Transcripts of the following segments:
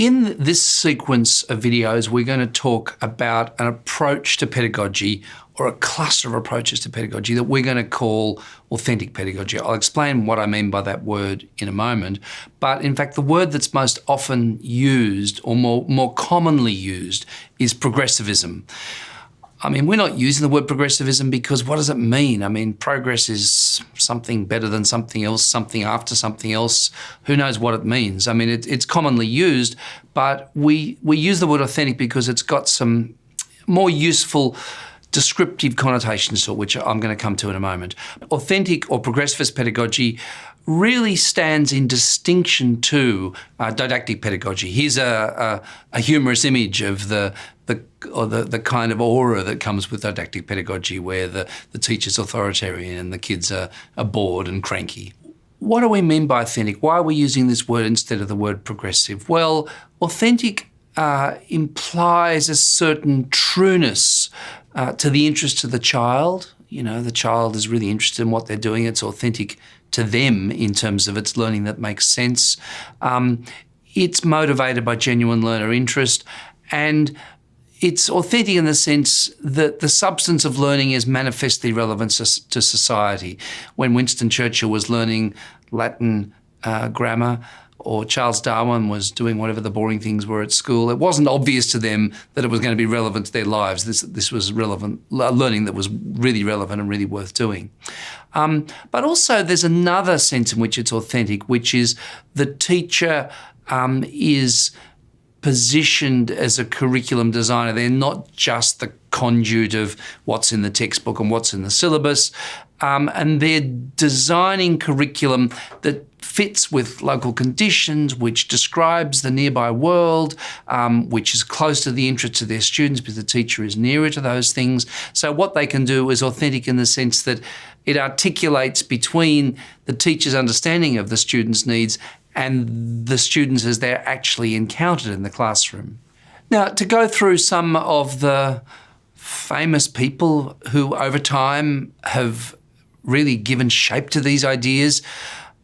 In this sequence of videos, we're going to talk about an approach to pedagogy, or a cluster of approaches to pedagogy that we're going to call authentic pedagogy. I'll explain what I mean by that word in a moment. But in fact, the word that's most often used, or more commonly used, is progressivism. I mean, we're not using the word progressivism because what does it mean? I mean, progress is something better than something else, something after something else. Who knows what it means? I mean, it's commonly used, but we use the word authentic because it's got some more useful descriptive connotations to it, which I'm going to come to in a moment. Authentic or progressivist pedagogy really stands in distinction to didactic pedagogy. Here's a humorous image of the kind of aura that comes with didactic pedagogy, where the teacher's authoritarian and the kids are bored and cranky. What do we mean by authentic? Why are we using this word instead of the word progressive? Well, authentic implies a certain trueness to the interests of the child. You know, the child is really interested in what they're doing. It's authentic to them in terms of its learning that makes sense. It's motivated by genuine learner interest, and it's authentic in the sense that the substance of learning is manifestly relevant to society. When Winston Churchill was learning Latin grammar, or Charles Darwin was doing whatever the boring things were at school, it wasn't obvious to them that it was going to be relevant to their lives. This was relevant learning that was really relevant and really worth doing. But also there's another sense in which it's authentic, which is the teacher is positioned as a curriculum designer. They're not just the conduit of what's in the textbook and what's in the syllabus, and they're designing curriculum that fits with local conditions, which describes the nearby world, which is close to the interests of their students because the teacher is nearer to those things. So what they can do is authentic in the sense that it articulates between the teacher's understanding of the student's needs and the students as they're actually encountered in the classroom. Now, to go through some of the famous people who over time have really given shape to these ideas,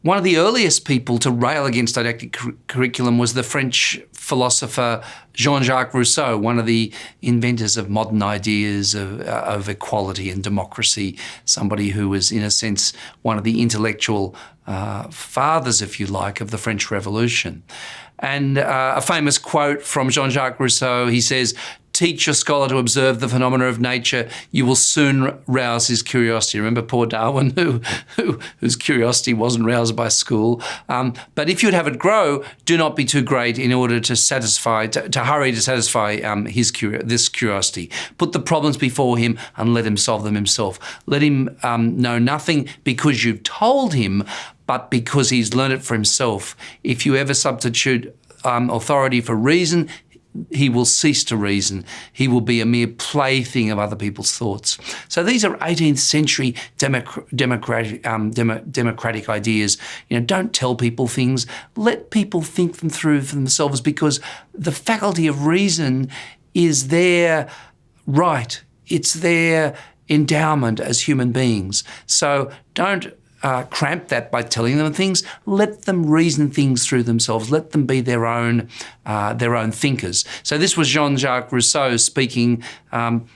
one of the earliest people to rail against didactic curriculum was the French philosopher Jean-Jacques Rousseau, one of the inventors of modern ideas of equality and democracy, somebody who was, in a sense, one of the intellectual fathers, if you like, of the French Revolution. And a famous quote from Jean-Jacques Rousseau, he says, "Teach your scholar to observe the phenomena of nature, you will soon rouse his curiosity." Remember poor Darwin, whose curiosity wasn't roused by school. But if you'd have it grow, do not be too great in order to satisfy, to hurry to satisfy this curiosity. Put the problems before him and let him solve them himself. Let him know nothing because you've told him, but because he's learned it for himself. If you ever substitute authority for reason, he will cease to reason. He will be a mere plaything of other people's thoughts. So these are 18th century democratic ideas. You know, don't tell people things. Let people think them through for themselves, because the faculty of reason is their right. It's their endowment as human beings. So don't cramp that by telling them things. Let them reason things through themselves. Let them be their own thinkers. So this was Jean-Jacques Rousseau speaking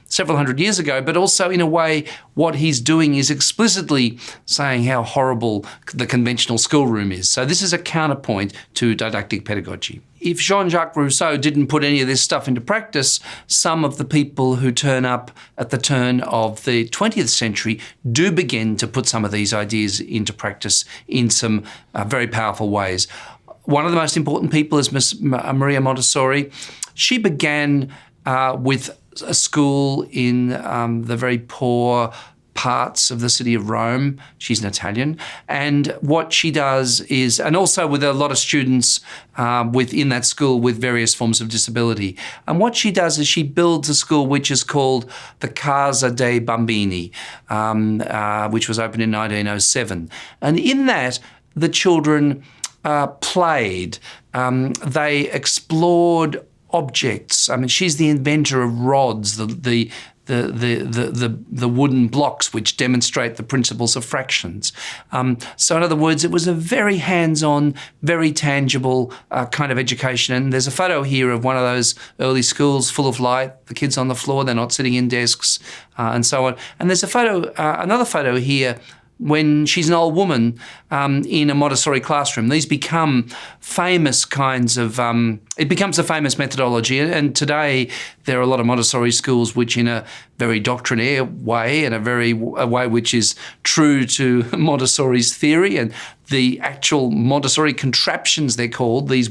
several hundred years ago, but also in a way what he's doing is explicitly saying how horrible the conventional schoolroom is. So this is a counterpoint to didactic pedagogy. If Jean-Jacques Rousseau didn't put any of this stuff into practice, some of the people who turn up at the turn of the 20th century do begin to put some of these ideas into practice in some very powerful ways. One of the most important people is Miss Maria Montessori. She began with a school in the very poor parts of the city of Rome. She's an Italian. And what she does is, and also with a lot of students within that school with various forms of disability. And what she does is she builds a school which is called the Casa dei Bambini, which was opened in 1907. And in that, the children played. They explored objects. I mean, she's the inventor of rods, the the wooden blocks which demonstrate the principles of fractions. So in other words, it was a very hands-on, very tangible kind of education. And there's a photo here of one of those early schools full of light, the kids on the floor, they're not sitting in desks and so on. And there's a photo, another photo here when she's an old woman in a Montessori classroom. These become famous kinds of, it becomes a famous methodology. And today there are a lot of Montessori schools which in a very doctrinaire way and a way which is true to Montessori's theory and the actual Montessori contraptions, they're called, these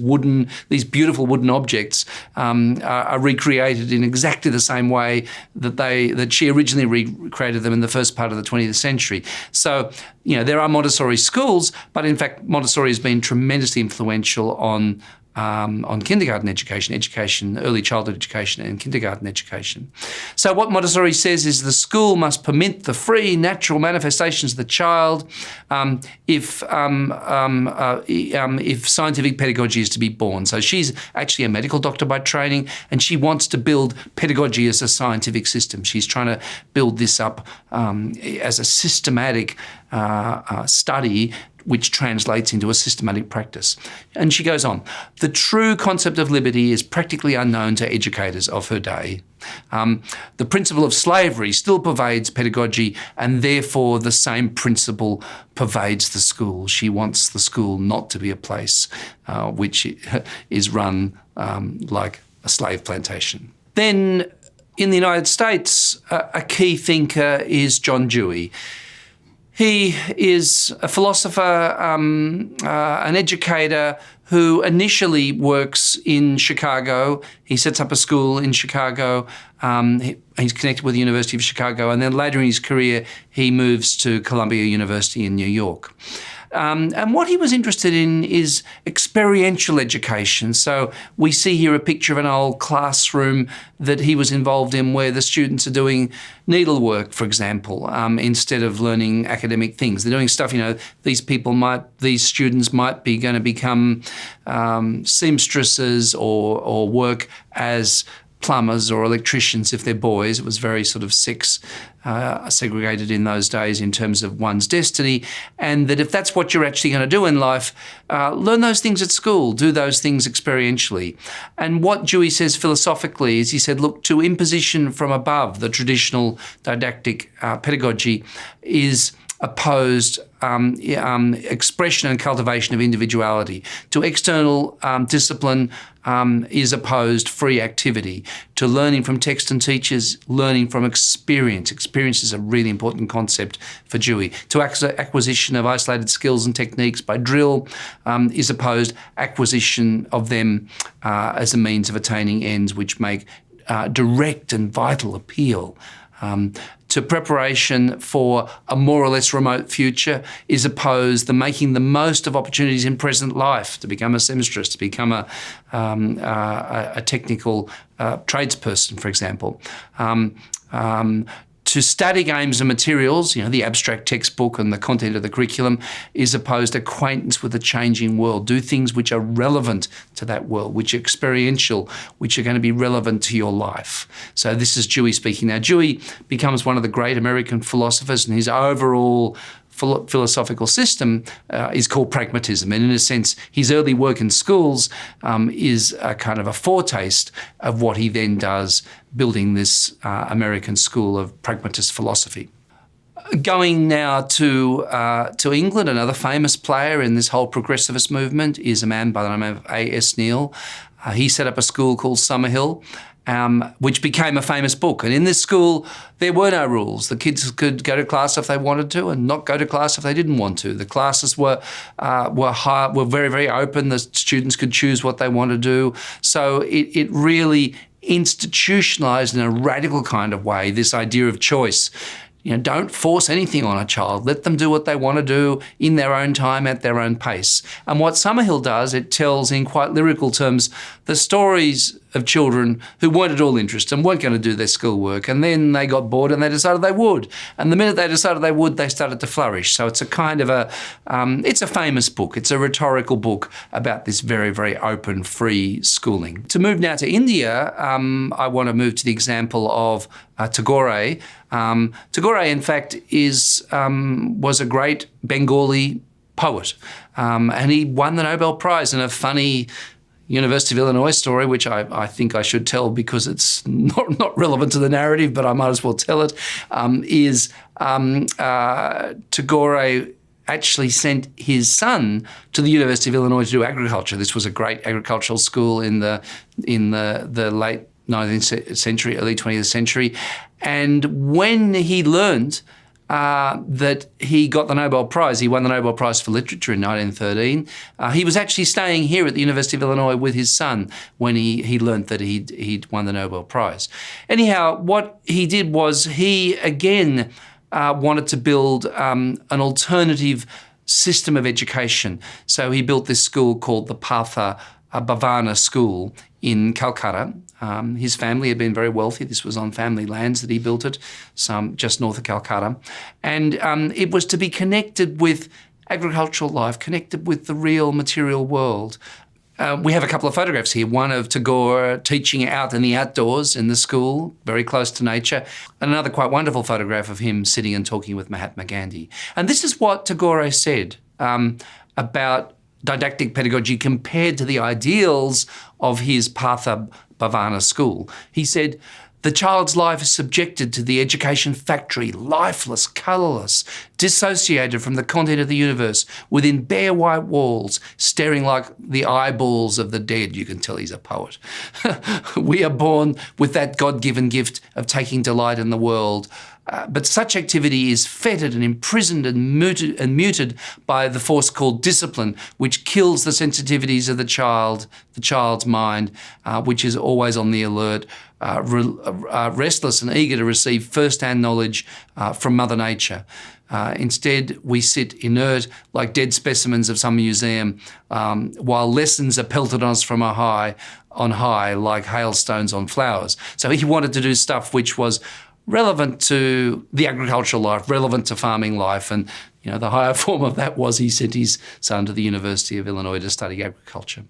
beautiful wooden objects are recreated in exactly the same way that she originally recreated them in the first part of the 20th century. So, there are Montessori schools, but in fact Montessori has been tremendously influential on kindergarten education, early childhood education and kindergarten education. So what Montessori says is the school must permit the free, natural manifestations of the child if scientific pedagogy is to be born. So she's actually a medical doctor by training, and she wants to build pedagogy as a scientific system. She's trying to build this up as a systematic study which translates into a systematic practice. And she goes on, the true concept of liberty is practically unknown to educators of her day. The principle of slavery still pervades pedagogy, and therefore the same principle pervades the school. She wants the school not to be a place which is run like a slave plantation. Then in the United States, a key thinker is John Dewey. He is a philosopher, an educator who initially works in Chicago. He sets up a school in Chicago. He's connected with the University of Chicago, and then later in his career, he moves to Columbia University in New York. And what he was interested in is experiential education. So we see here a picture of an old classroom that he was involved in where the students are doing needlework, for example, instead of learning academic things. They're doing stuff, these students might be going to become seamstresses or work as plumbers or electricians if they're boys. It was very sort of sex segregated in those days in terms of one's destiny, and that if that's what you're actually going to do in life, learn those things at school, do those things experientially. And what Dewey says philosophically is, he said, look, to imposition from above, the traditional didactic pedagogy is opposed expression and cultivation of individuality. To external discipline is opposed free activity. To learning from text and teachers, learning from experience. Experience is a really important concept for Dewey. To acquisition of isolated skills and techniques by drill is opposed acquisition of them as a means of attaining ends which make direct and vital appeal. To preparation for a more or less remote future is opposed the making the most of opportunities in present life, to become a seamstress, to become a technical tradesperson, for example. To static aims and materials, the abstract textbook and the content of the curriculum, is opposed acquaintance with the changing world. Do things which are relevant to that world, which are experiential, which are going to be relevant to your life. So this is Dewey speaking. Now, Dewey becomes one of the great American philosophers, and his overall philosophical system is called pragmatism. And in a sense, his early work in schools is a kind of a foretaste of what he then does, building this American school of pragmatist philosophy. Going now to England, another famous player in this whole progressivist movement is a man by the name of A.S. Neill. He set up a school called Summerhill, which became a famous book. And in this school, there were no rules. The kids could go to class if they wanted to and not go to class if they didn't want to. The classes were very, very open. The students could choose what they want to do. So it really institutionalized in a radical kind of way this idea of choice. Don't force anything on a child. Let them do what they want to do in their own time, at their own pace. And what Summerhill does, it tells in quite lyrical terms the stories of children who weren't at all interested and weren't going to do their schoolwork, and then they got bored and they decided they would. And the minute they decided they would, they started to flourish. So it's a kind of it's a famous book. It's a rhetorical book about this very, very open, free schooling. To move now to India, I want to move to the example of Tagore. Tagore, in fact, was a great Bengali poet, and he won the Nobel Prize in a funny University of Illinois story, which I think I should tell because it's not relevant to the narrative, but I might as well tell it. Tagore actually sent his son to the University of Illinois to do agriculture. This was a great agricultural school in the late 19th century, early 20th century. And when he learned that he got the Nobel Prize, he won the Nobel Prize for Literature in 1913, he was actually staying here at the University of Illinois with his son when he learned that he'd won the Nobel Prize. Anyhow, what he did was he again wanted to build an alternative system of education. So he built this school called the Patha Bhavana School in Calcutta. His family had been very wealthy. This was on family lands that he built it, some just north of Calcutta. And it was to be connected with agricultural life, connected with the real material world. We have a couple of photographs here, one of Tagore teaching out in the outdoors in the school, very close to nature, and another quite wonderful photograph of him sitting and talking with Mahatma Gandhi. And this is what Tagore said about didactic pedagogy compared to the ideals of his Patha Bhavana school. He said, "The child's life is subjected to the education factory, lifeless, colourless, dissociated from the content of the universe, within bare white walls, staring like the eyeballs of the dead." You can tell he's a poet. "We are born with that God-given gift of taking delight in the world. But such activity is fettered and imprisoned and muted by the force called discipline, which kills the sensitivities of the child's mind, which is always on the alert, restless and eager to receive first-hand knowledge from Mother Nature. Instead, we sit inert like dead specimens of some museum, while lessons are pelted on us from on high like hailstones on flowers." So he wanted to do stuff which was relevant to the agricultural life, relevant to farming life. And the higher form of that was he sent his son to the University of Illinois to study agriculture.